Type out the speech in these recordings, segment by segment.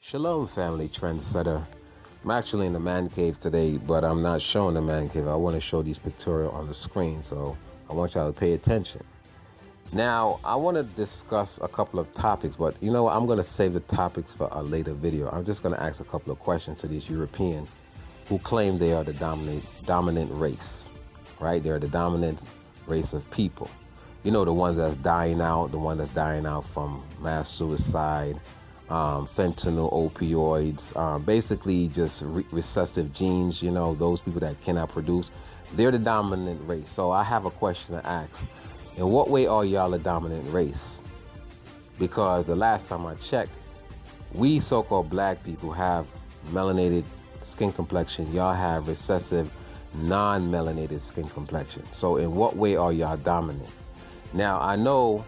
Shalom, family trendsetter. I'm actually in the man cave today, but I'm not showing the man cave. I want to show these pictorial on the screen, so I want y'all to pay attention. Now, I want to discuss a couple of topics, but you know what? I'm going to save the topics for a later video. I'm just going to ask a couple of questions to these Europeans who claim they are the dominant race, right? They're the dominant race of people. You know, the ones that's dying out, the one that's dying out from mass suicide, fentanyl, opioids, basically just recessive genes, you know, those people that cannot produce. They're the dominant race. So I have a question to ask. In what way are y'all a dominant race? Because the last time I checked, we so-called black people have melanated skin complexion. Y'all have recessive non-melanated skin complexion. So in what way are y'all dominant? Now, I know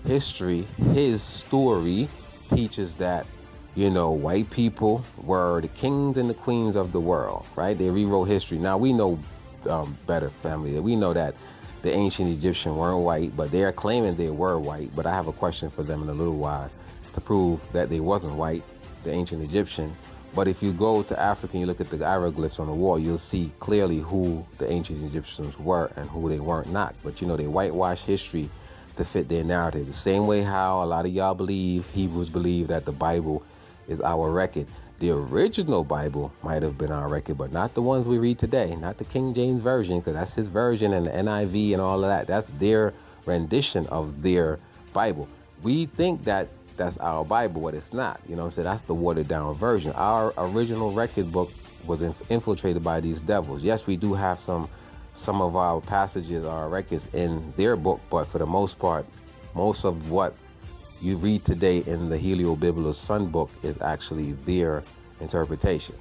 history, his story teaches that, you know, white people were the kings and the queens of the world, right? They rewrote history. Now, we know better, family. We know that the ancient Egyptians weren't white, but they are claiming they were white. But I have a question for them in a little while to prove that they wasn't white, the ancient Egyptian. But if you go to Africa and you look at the hieroglyphs on the wall, you'll see clearly who the ancient Egyptians were and who they weren't not. But, you know, they whitewash history to fit their narrative. The same way how a lot of y'all believe, Hebrews believe that the Bible is our record. The original Bible might have been our record, but not the ones we read today, not the King James Version, because that's his version, and the NIV and all of that. That's their rendition of their Bible. We think that that's our Bible, but it's not. You know what I'm saying? That's the watered down version. Our original record book was infiltrated by these devils. Yes, we do have some of our passages, our records in their book, but for the most part, most of what you read today in the Helio-Biblos Sun book is actually their interpretation.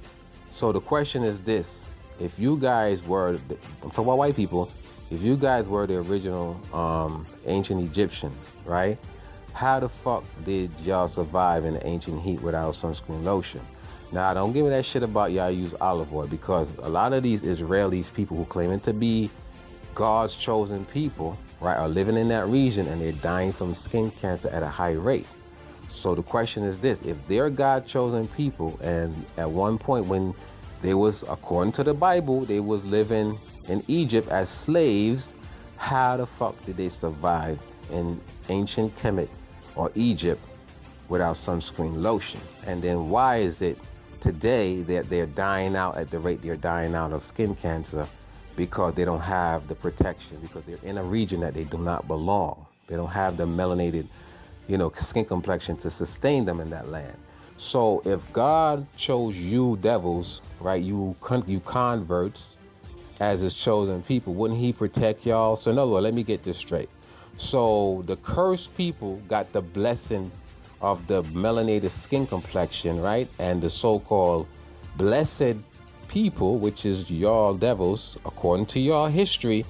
So the question is this: if you guys were, I'm talking about white people, if you guys were the original ancient Egyptian, right? How the fuck did y'all survive in the ancient heat without sunscreen lotion? Now, don't give me that shit about y'all use olive oil, because a lot of these Israelis, people who claiming to be God's chosen people, right, are living in that region and they're dying from skin cancer at a high rate. So the question is this: if they're God chosen people, and at one point when they was, according to the Bible, they was living in Egypt as slaves, how the fuck did they survive in ancient Kemet or Egypt without sunscreen lotion? And then why is it today that they're dying out at the rate they're dying out of skin cancer? Because they don't have the protection, because they're in a region that they do not belong. They don't have the melanated, you know, skin complexion to sustain them in that land. So if God chose you devils, right, you converts as his chosen people, wouldn't he protect y'all? So in other words, let me get this straight. So the cursed people got the blessing of the melanated skin complexion, right? And the so-called blessed people, which is y'all devils, according to y'all history,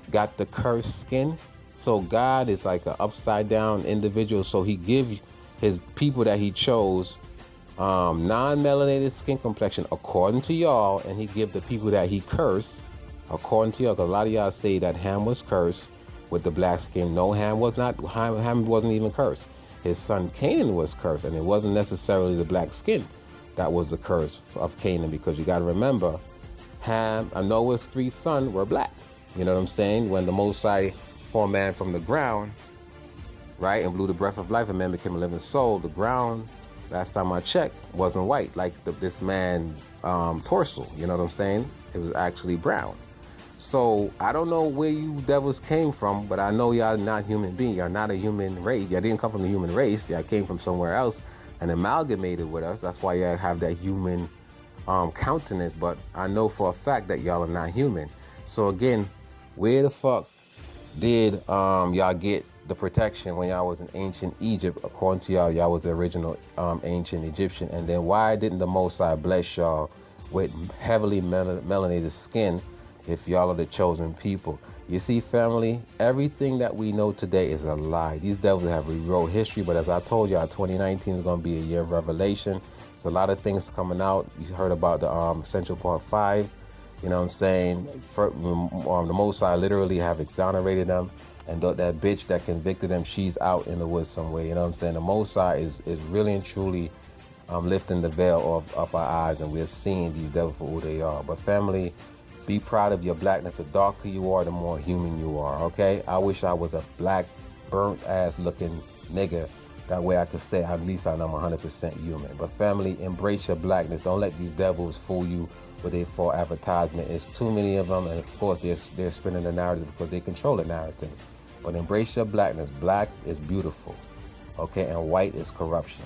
got the cursed skin. So God is like an upside down individual. So he give his people that he chose non-melanated skin complexion according to y'all, and he give the people that he cursed according to y'all. Because a lot of y'all say that Ham was cursed with the black skin. No, Ham was not. Ham wasn't even cursed. His son Canaan was cursed, and it wasn't necessarily the black skin that was the curse of Canaan, because you got to remember, Ham and Noah's 3 sons were black. You know what I'm saying? When the Most High formed man from the ground, right, and blew the breath of life, and man became a living soul, the ground, last time I checked, wasn't white like this man's torso. You know what I'm saying? It was actually brown. So I don't know where you devils came from, but I know y'all not human beings. Y'all not a human race. Y'all didn't come from the human race. Y'all came from somewhere else and amalgamated with us. That's why y'all have that human countenance. But I know for a fact that y'all are not human. So again, where the fuck did y'all get the protection when y'all was in ancient Egypt? According to y'all, y'all was the original ancient Egyptian. And then why didn't the Most High bless y'all with heavily melanated skin if y'all are the chosen people? You see, family, everything that we know today is a lie. These devils have rewrote history, but as I told y'all, 2019 is going to be a year of revelation. There's a lot of things coming out. You heard about the Central Park 5. You know what I'm saying? The Most High literally have exonerated them, and that bitch that convicted them, she's out in the woods somewhere. You know what I'm saying? The Most High is really and truly lifting the veil off our eyes, and we're seeing these devils for who they are. But family, be proud of your blackness. The darker you are, the more human you are, okay? I wish I was a black, burnt-ass looking nigga. That way I could say at least I'm 100% human. But family, embrace your blackness. Don't let these devils fool you with their full advertisement. It's too many of them, and of course they're spinning the narrative because they control the narrative. But embrace your blackness. Black is beautiful, okay? And white is corruption.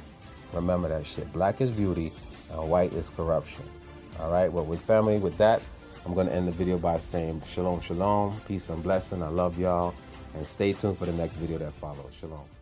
Remember that shit. Black is beauty, and white is corruption. All right, well, with family, with that, I'm going to end the video by saying shalom, shalom, peace and blessing. I love y'all, and stay tuned for the next video that follows. Shalom.